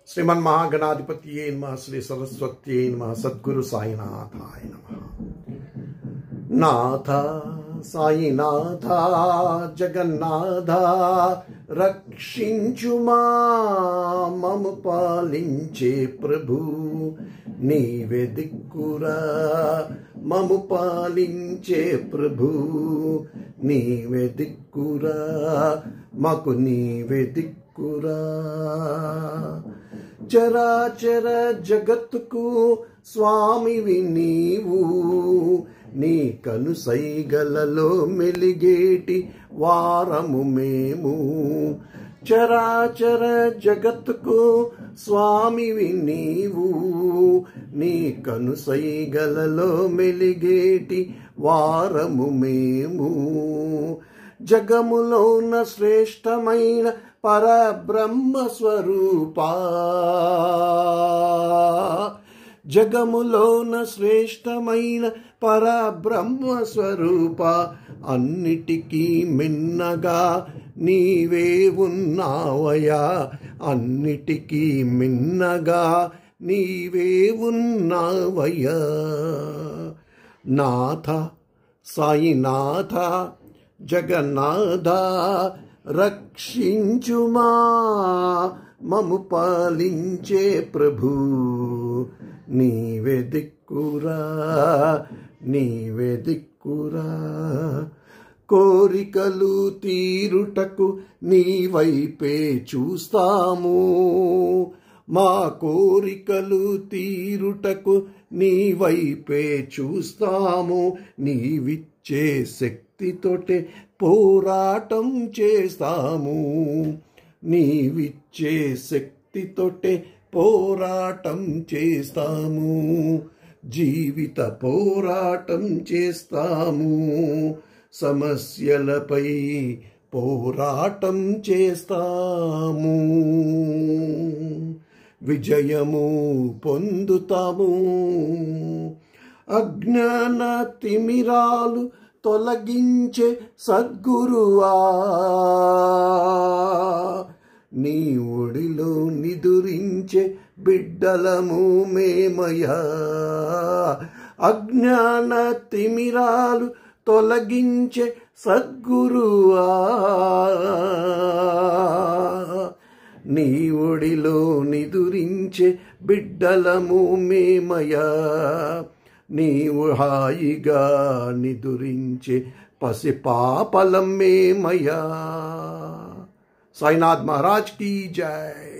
శ్రీమన్మహాగణాధిపతియే నమః. శ్రీ సరస్వత్యై నమః. సద్గురు సాయినాథాయ నమః. నాథ సాయినాథ జగన్నాథ రక్షించుమా, మము పాలించే ప్రభు నీవే దిక్కురా. మము పాలించే ప్రభు నీవే దిక్కురా, మాకు నీవే దిక్కురా. చరాచర జగత్తుకు స్వామివి నీవు, నీ కనుసైగలలో మెలిగేటి వారము మేము. చరాచర జగత్తుకు స్వామివి నీవు, నీ కనుసైగలలో మెలిగేటి వారము మేము. జగములోన శ్రేష్టమైన పరబ్రహ్మ స్వరూపా, జగములోన శ్రేష్టమైన పరబ్రహ్మ స్వరూప, అన్నిటికీ మిన్నగా నీవే ఉన్నావయా. అన్నిటికీ మిన్నగా నీవే ఉన్నావయ్యా. నాథ సాయినాథ జగన్నాథ రక్షించుమా, మము పాలించే ప్రభు నీవే దిక్కురా. నీవే దిక్కురా. కోరికలు తీరుటకు నీ వైపే చూస్తాము. మా కోరికలు తీరుటకు నీ వైపే చూస్తాము. నీవిచ్చే శక్తితోటే పోరాటం చేస్తాము. నీవిచ్చే శక్తితోటే పోరాటం చేస్తాము. జీవిత పోరాటం చేస్తాము. సమస్యలపై పోరాటం చేస్తాము. విజయము పొందుతాము. అజ్ఞాన తిమిరాలు తొలగించే సద్గురువా, నీ ఒడిలో నిదురించే బిడ్డలము మేమయా. అజ్ఞాన తిమిరాలు తొలగించే సద్గురువా, నీ ఒడిలో నిదురించే బిడ్డలము మేమయా. నీవు హాయిగా నిదురించే పసిపాపలం మేమయా. साईनाथ महाराज की जय।